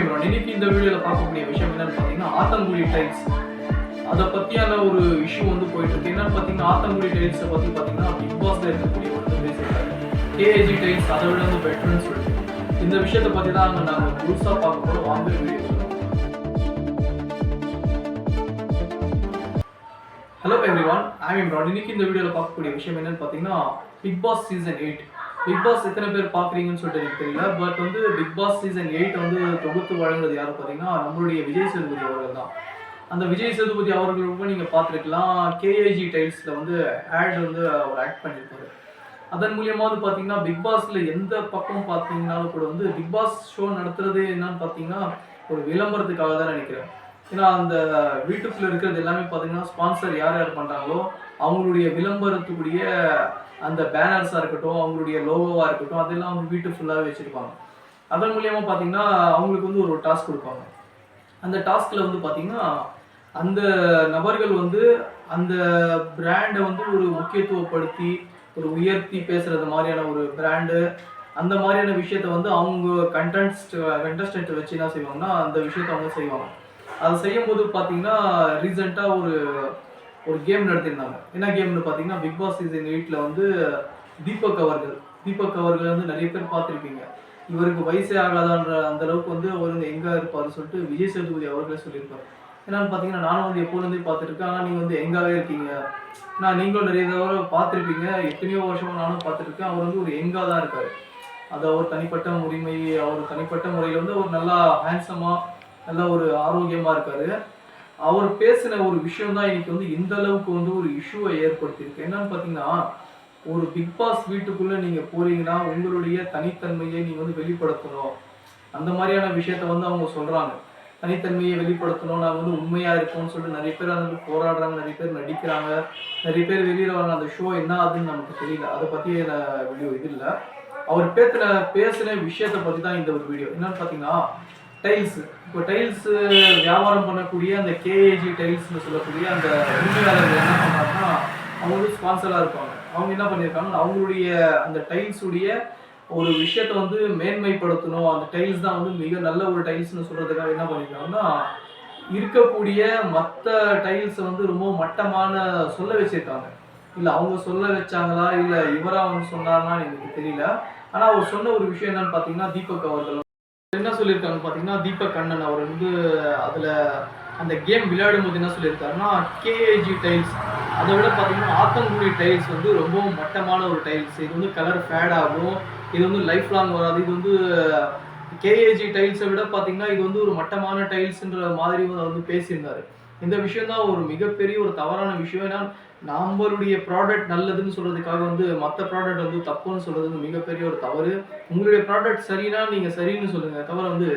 இம்ரான். இன்னைக்கு இந்த வீடியோவில் பார்க்கக்கூடிய விஷயம் என்னன்னு பார்த்தீங்கன்னா ஆத்தங்குடி டைல்ஸ். அதை பற்றியான ஒரு இஷ்யூ வந்து போயிட்டு இருக்கு. என்னன்னு பார்த்தீங்கன்னா ஆத்தங்குடி டைல்ஸை பற்றி பார்த்தீங்கன்னா பிக் பாஸ்ல இருக்கக்கூடிய ஒரு பேசியிருக்காரு. கேஏஜி டைல்ஸ் அதை விட வந்து பெட்டர்னு சொல்லிட்டு இந்த விஷயத்தை பற்றி தான் நாங்கள் புதுசாக பார்க்க போகிறோம். வாங்க வீடியோ சொல்லுவோம். Hello everyone, I Imran. இன்னைக்கு இந்த வீடியோவில் பார்க்கக்கூடிய விஷயம் என்னன்னு பார்த்தீங்கன்னா Bigg Boss season 8. Bigg Boss எத்தனை பேர் பார்க்குறீங்கன்னு சொல்லிட்டு எனக்கு தெரியல. பட் வந்து பிக் பாஸ் சீசன் 8 வந்து தொகுத்து வழங்குறது யாரும் பார்த்தீங்கன்னா நம்மளுடைய விஜய் சேதுபதி அவர்கள் தான். அந்த விஜய் சேதுபதி அவர்களுக்கும் நீங்கள் பார்த்துருக்கலாம். கேஏஜி டைல்ஸில் வந்து ஆட் வந்து அவர் ஆக்ட் பண்ணியிருப்பாரு. அதன் மூலியமாக வந்து பார்த்தீங்கன்னா பிக் பாஸில் எந்த பக்கம் பார்த்தீங்கன்னாலும் கூட வந்து பிக் பாஸ் ஷோ நடத்துறது என்னன்னு பார்த்தீங்கன்னா ஒரு விளம்பரத்துக்காக தான் நினைக்கிறேன். ஏன்னா அந்த வீட்டுக்குள்ளே இருக்கிறது எல்லாமே பார்த்தீங்கன்னா ஸ்பான்சர் யார் யார் பண்ணுறாங்களோ அவங்களுடைய விளம்பரத்துக்குரிய அந்த பேனர்ஸாக இருக்கட்டும், அவங்களுடைய லோகோவாக இருக்கட்டும், அதெல்லாம் அவங்க வீட்டு ஃபுல்லாகவே வச்சுருப்பாங்க. அதன் மூலியமாக பார்த்தீங்கன்னா அவங்களுக்கு வந்து ஒரு டாஸ்க் கொடுப்பாங்க. அந்த டாஸ்கில் வந்து பார்த்தீங்கன்னா அந்த நபர்கள் வந்து அந்த பிராண்டை வந்து ஒரு முக்கியத்துவப்படுத்தி ஒரு உயர்த்தி பேசுகிறது மாதிரியான ஒரு பிராண்டு, அந்த மாதிரியான விஷயத்த வந்து அவங்க கண்டஸ்டன்ட்டை வச்சு என்ன செய்வாங்கன்னா அந்த விஷயத்த அவங்க செய்வாங்க. அதை செய்யும்போது பார்த்தீங்கன்னா ரீசெண்டாக ஒரு கேம் நடத்தியிருந்தாங்க. என்ன கேம்னு பார்த்தீங்கன்னா பிக் பாஸ் சீசன் 8 வந்து தீபக் அவர்கள் வந்து நிறைய பேர் பார்த்துருப்பீங்க. இவருக்கு வயசே ஆகாதான்ற அந்த அளவுக்கு வந்து அவர் வந்து எங்கே இருப்பார்னு சொல்லிட்டு விஜய் சேதுபதி அவர்களே சொல்லியிருப்பார். என்னன்னு பார்த்தீங்கன்னா நானும் வந்து எப்போதுலேருந்தே பார்த்துருக்கேன், ஆனால் நீங்கள் வந்து எங்காவே இருக்கீங்க, நான் நீங்களும் நிறைய தடவை பார்த்துருப்பீங்க, எத்தனையோ வருஷமாக நானும் பார்த்துருக்கேன், அவர் வந்து ஒரு எங்காக தான் இருக்கார். அது அவர் தனிப்பட்ட உரிமை, அவர் தனிப்பட்ட முறையில் வந்து ஒரு நல்லா ஹேண்ட்ஸமாக நல்லா ஒரு ஆரோக்கியமாக இருக்கார். அவர் பேசின ஒரு விஷயம் தான் இன்னைக்கு வந்து இந்த அளவுக்கு வந்து ஒரு இஷ்யூவை ஏற்படுத்தியிருக்கு. என்னன்னு பார்த்தீங்கன்னா ஒரு பிக் பாஸ் வீட்டுக்குள்ளே நீங்கள் போறீங்கன்னா உங்களுடைய தனித்தன்மையை நீங்கள் வந்து வெளிப்படுத்தணும், அந்த மாதிரியான விஷயத்த வந்து அவங்க சொல்கிறாங்க. தனித்தன்மையை வெளிப்படுத்தணும், நாங்கள் வந்து உண்மையாக இருக்கோம்னு சொல்லிட்டு நிறைய பேர் வந்து போராடுறாங்க, நிறைய பேர் நடிக்கிறாங்க, நிறைய பேர் வெளியில் வராங்க. அந்த ஷோ என்ன ஆகுதுன்னு நமக்கு தெரியல. அதை பற்றி வீடியோ இது இல்லை. அவர் பேசின விஷயத்தை பற்றி தான் இந்த ஒரு வீடியோ. என்னன்னு பார்த்தீங்கன்னா டைல்ஸ், இப்போ டைல்ஸ் வியாபாரம் பண்ணக்கூடிய அந்த கேஏஜி டைல்ஸ்னு சொல்லக்கூடிய அந்த உரிமையாளர்கள் என்ன பண்ணுறாங்கன்னா அவங்க வந்து ஸ்பான்சராக இருப்பாங்க. அவங்க என்ன பண்ணியிருக்காங்க, அவங்களுடைய அந்த டைல்ஸுடைய ஒரு விஷயத்தை வந்து மேன்மைப்படுத்தணும், அந்த டைல்ஸ் தான் வந்து மிக நல்ல ஒரு டைல்ஸ்னு சொல்கிறதுக்காக என்ன பண்ணியிருக்காங்கன்னா இருக்கக்கூடிய மற்ற டைல்ஸை வந்து ரொம்ப மட்டமான சொல்ல வச்சுருக்காங்க. இல்லை அவங்க சொல்ல வச்சாங்களா இல்லை இவராக வந்து சொன்னார்னா எனக்கு தெரியல. ஆனால் அவர் சொன்ன ஒரு விஷயம் என்னன்னு பார்த்தீங்கன்னா தீபக் அவர்கள் என்ன சொல்லியிருக்காங்க பார்த்தீங்கன்னா தீபக் அண்ணன் அவர் வந்து அதில் அந்த கேம் விளையாடும் போது என்ன சொல்லியிருக்காருன்னா கேஏஜி டைல்ஸ் அதை விட பார்த்தீங்கன்னா ஆத்தங்குடி டைல்ஸ் வந்து ரொம்பவும் மட்டமான ஒரு டைல்ஸ், இது வந்து கலர் ஃபேட் ஆகும், இது வந்து லைஃப் லாங் வராது, இது வந்து கேஏஜி டைல்ஸை விட பார்த்தீங்கன்னா இது வந்து ஒரு மட்டமான டைல்ஸ்ன்ற மாதிரி வந்து பேசியிருந்தாரு. இந்த விஷயம் தான் ஒரு மிகப்பெரிய ஒரு தவறான விஷயம். ஏன்னா நம்மளுடைய ப்ராடக்ட் நல்லதுன்னு சொல்றதுக்காக வந்து மற்ற ப்ராடக்ட் வந்து தப்புன்னு சொல்றது மிகப்பெரிய ஒரு தவறு. உங்களுடைய ப்ராடக்ட் சரினா நீங்க சரின்னு சொல்லுங்க, தவிர வந்து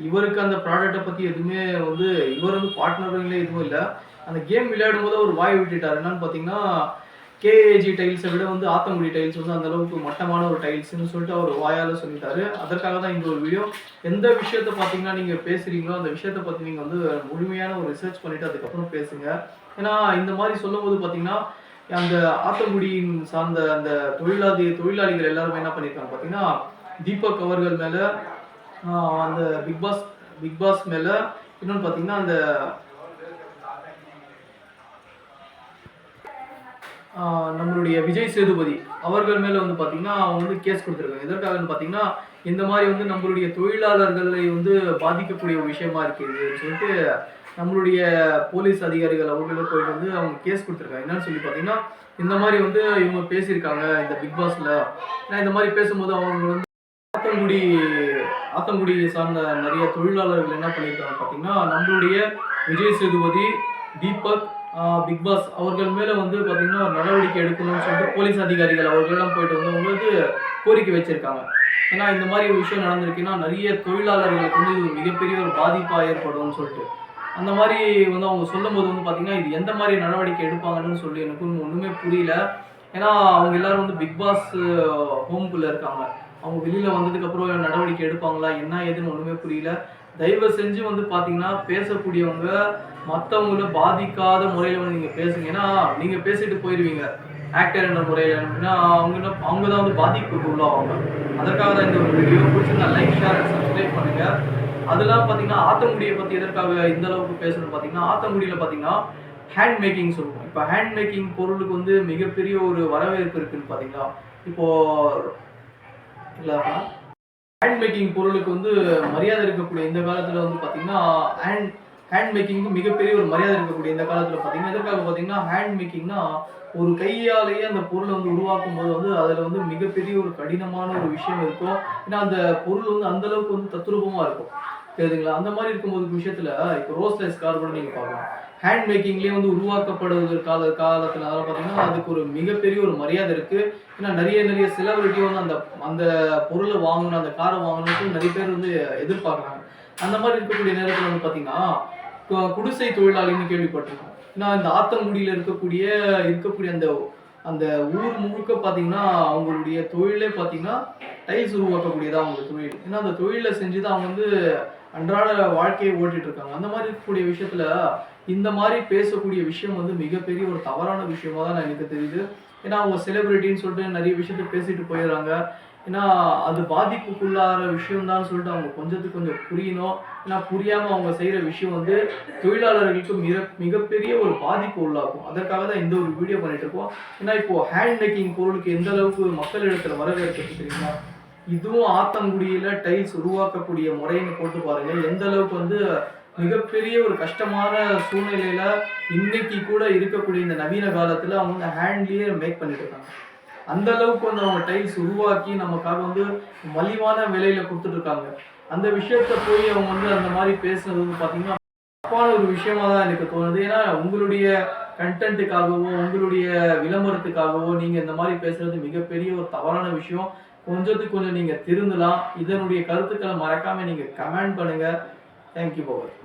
இவருக்கு அந்த ப்ராடக்டை பத்தி எதுவுமே வந்து இவர் வந்து பார்ட்னர்களே எதுவும் இல்லை. அந்த கேம் விளையாடும் போது ஒரு வாய் விட்டுட்டார். என்னன்னு பார்த்தீங்கன்னா கேஏஜி டைல்ஸை விட வந்து ஆத்தங்குடி டைல்ஸ் வந்து அந்த அளவுக்கு மட்டமான ஒரு டைல்ஸ்ன்னு சொல்லிட்டு அவர் வாயால் சொல்லிட்டாரு. அதற்காக தான் இந்த ஒரு வீடியோ. எந்த விஷயத்தை பார்த்தீங்கன்னா நீங்கள் பேசுகிறீங்களோ அந்த விஷயத்தை பற்றி நீங்கள் வந்து முழுமையான ஒரு ரிசர்ச் பண்ணிவிட்டு அதுக்கப்புறம் பேசுங்க. ஏன்னா இந்த மாதிரி சொல்லும் போது பார்த்தீங்கன்னா அந்த ஆத்தங்குடியின் சார்ந்த அந்த தொழிலாளிகள் எல்லாருமே என்ன பண்ணியிருக்காங்க பார்த்தீங்கன்னா தீபக் அவர்கள் மேலே அந்த பிக் பாஸ் மேலே இன்னொன்று பார்த்தீங்கன்னா அந்த நம்மளுடைய விஜய் சேதுபதி அவர்கள் மேலே வந்து பார்த்தீங்கன்னா அவங்க வந்து கேஸ் கொடுத்துருக்காங்க. எதற்காகன்னு பார்த்தீங்கன்னா இந்த மாதிரி வந்து நம்மளுடைய தொழிலாளர்களை வந்து பாதிக்கக்கூடிய ஒரு விஷயமா இருக்குதுன்னு சொல்லிட்டு நம்மளுடைய போலீஸ் அதிகாரிகள் அவர்களும் போயிட்டு வந்து அவங்க கேஸ் கொடுத்துருக்காங்க. என்னன்னு சொல்லி பார்த்தீங்கன்னா இந்த மாதிரி வந்து இவங்க பேசியிருக்காங்க இந்த பிக் பாஸில். ஏன்னா இந்த மாதிரி பேசும்போது அவங்க வந்து ஆத்தங்குடி சார்ந்த நிறைய தொழிலாளர்கள் என்ன பண்ணியிருக்காங்க பார்த்தீங்கன்னா நம்மளுடைய விஜய் சேதுபதி, தீபக், பிக் பாஸ் அவர்கள் மேலே வந்து பார்த்தீங்கன்னா ஒரு நடவடிக்கை எடுக்கணும்னு சொல்லிட்டு போலீஸ் அதிகாரிகள் அவர்களெல்லாம் போயிட்டு வந்து உங்களுக்கு கோரிக்கை வச்சிருக்காங்க. ஏன்னா இந்த மாதிரி ஒரு விஷயம் நடந்திருக்குன்னா நிறைய தொழிலாளர்களுக்கு வந்து இது மிகப்பெரிய ஒரு பாதிப்பாக ஏற்படும்னு சொல்லிட்டு அந்த மாதிரி வந்து அவங்க சொல்லும் போது வந்து பார்த்தீங்கன்னா இது எந்த மாதிரி நடவடிக்கை எடுப்பாங்கன்னு சொல்லி எனக்கு ஒன்றுமே புரியல. ஏன்னா அவங்க எல்லாரும் வந்து பிக் பாஸ் ஹோம்குள்ளே இருக்காங்க. அவங்க வெளியில் வந்ததுக்கப்புறம் நடவடிக்கை எடுப்பாங்களா என்ன ஏதுன்னு ஒன்றுமே புரியல. தயவு செஞ்சு வந்து பார்த்தீங்கன்னா பேசக்கூடியவங்க மற்றவங்கள பாதிக்காத முறையில் வந்து நீங்கள் பேசுங்க. ஏன்னா நீங்கள் பேசிட்டு போயிடுவீங்க ஆக்டர் என்ற முறையில். அப்படின்னா அவங்க தான் வந்து பாதிப்புக்கு உள்ளாவாங்க. அதற்காக தான் இந்த ஒரு வீடியோ பிடிச்சிருந்தா லைக், ஷேர் அண்ட் சப்ஸ்கிரைப் பண்ணுங்கள். அதெல்லாம் பார்த்தீங்கன்னா ஆத்தங்குடியை பற்றி எதற்காக இந்த அளவுக்கு பேசணும்னு பார்த்தீங்கன்னா, ஆத்தங்குடியில் பார்த்தீங்கன்னா ஹேண்ட் மேக்கிங் சொல்லுவோம். இப்போ ஹேண்ட் மேக்கிங் பொருளுக்கு வந்து மிகப்பெரிய ஒரு வரவேற்பு இருக்குன்னு பார்த்தீங்களா? இப்போ இல்ல ஹேண்ட் மேக்கிங் பொருளுக்கு வந்து மரியாதை இருக்கக்கூடிய இந்த காலத்துல வந்து பாத்தீங்கன்னா, ஹேண்ட் ஹேண்ட் மேக்கிங்க்கு மிகப்பெரிய ஒரு மரியாதை இருக்கக்கூடிய இந்த காலத்துல பாத்தீங்கன்னா, எதற்காக பாத்தீங்கன்னா, ஹேண்ட் மேக்கிங்னா ஒரு கையாலேயே அந்த பொருள வந்து உருவாக்கும்போது வந்து, அதுல வந்து மிகப்பெரிய ஒரு கடினமான ஒரு விஷயம் இருக்கும். ஏன்னா, அந்த பொருள் வந்து அந்த அளவுக்கு வந்து தத்ரூபமா இருக்கும். தெரியுதுங்களா? அந்த மாரி இருக்கும்போது விஷயத்துல இப்போ ரோல்ஸ் கார் கூட நீங்க பார்க்கலாம். ஹேண்ட் மேக்கிங்லயே வந்து உருவாக்கப்படுவது காலத்துல அதெல்லாம் பாத்தீங்கன்னா, அதுக்கு ஒரு மிகப்பெரிய ஒரு மரியாதை இருக்கு. ஏன்னா நெறைய செலிபிரிட்டி வந்து அந்த அந்த பொருள வாங்கணும், அந்த கார வாங்கணும்னு நெறைய பேர் வந்து எதிர்பார்க்குறாங்க. அந்த மாரி இருக்கக்கூடிய நேரத்துல வந்து பாத்தீங்கன்னா, குடிசை தொழிலாளின்னு கேள்விப்பட்டிருக்கோம். ஏன்னா இந்த ஆத்தங்குடியில இருக்கக்கூடிய அந்த அந்த ஊர் முழுக்க பாத்தீங்கன்னா, அவங்களுடைய தொழிலே பாத்தீங்கன்னா, டைல்ஸ் உருவாக்கக்கூடியது அவங்களோட தொழில். ஏன்னா அந்த தொழில செஞ்சு தான் அவங்க வந்து அன்றாட வாழ்க்கைய ஓட்டிட்டு இருக்காங்க. அந்த மாரி இருக்கக்கூடிய விஷயத்துல, இந்த மாரி பேசக்கூடிய விஷயம் வந்து மிகப்பெரிய ஒரு தவறான விஷயமா தான் எனக்கு தெரியுது. ஏன்னா அவங்க செலிபிரிட்டின்னு சொல்லிட்டு நெறைய விஷயத்த பேசிட்டு போயிர்றாங்க. ஏன்னா அது பாதிப்புக்குள்ளாற விஷயம் தான்னு சொல்லிட்டு அவங்க கொஞ்சத்துக்கு கொஞ்சம் புரியணும். ஏன்னா புரியாம அவங்க செய்ற விஷயம் வந்து தொழிலாளர்களுக்கு மிகப்பெரிய ஒரு பாதிப்பு உள்ளாக்கும். அதற்காக தான் இந்த ஒரு வீடியோ பண்ணிட்டு இருக்கோம். ஏன்னா இப்போ ஹேண்ட் மேக்கிங் பொருளுக்கு எந்த அளவுக்கு மக்களிடத்துல வரவேற்பு இருக்கு தெரியுமா? இதுவும் ஆத்தங்குடியில டைல்ஸ் உருவாக்கக்கூடிய முறைன்னு போட்டு பாருங்க. எந்த அளவுக்கு வந்து மிகப்பெரிய ஒரு கஷ்டமான சூழ்நிலையில இன்னைக்கு கூட இருக்கக்கூடிய இந்த நவீன காலத்துல அவங்க வந்து ஹேண்ட்லயே மேக் பண்ணிட்டு இருக்காங்க. அந்த அளவுக்கு வந்து அவங்க டைல்ஸ் உருவாக்கி நமக்காக வந்து மலிவான விலையில குடுத்துட்டு இருக்காங்க. அந்த விஷயத்த போய் அவங்க வந்து அந்த மாரி பேசுனது வந்து பார்த்தீங்கன்னா, தப்பான ஒரு விஷயமா தான் எனக்கு தோணுது. ஏன்னா உங்களுடைய கன்டென்ட்டுக்காகவோ, உங்களுடைய விளம்பரத்துக்காகவோ நீங்க இந்த மாரி பேசுறது மிகப்பெரிய ஒரு தவறான விஷயம். கொஞ்சத்துக்கு கொஞ்சம் நீங்க திருந்தலாம். இதனுடைய கருத்துக்கள மறக்காம நீங்க கமெண்ட் பண்ணுங்க. Thank you power.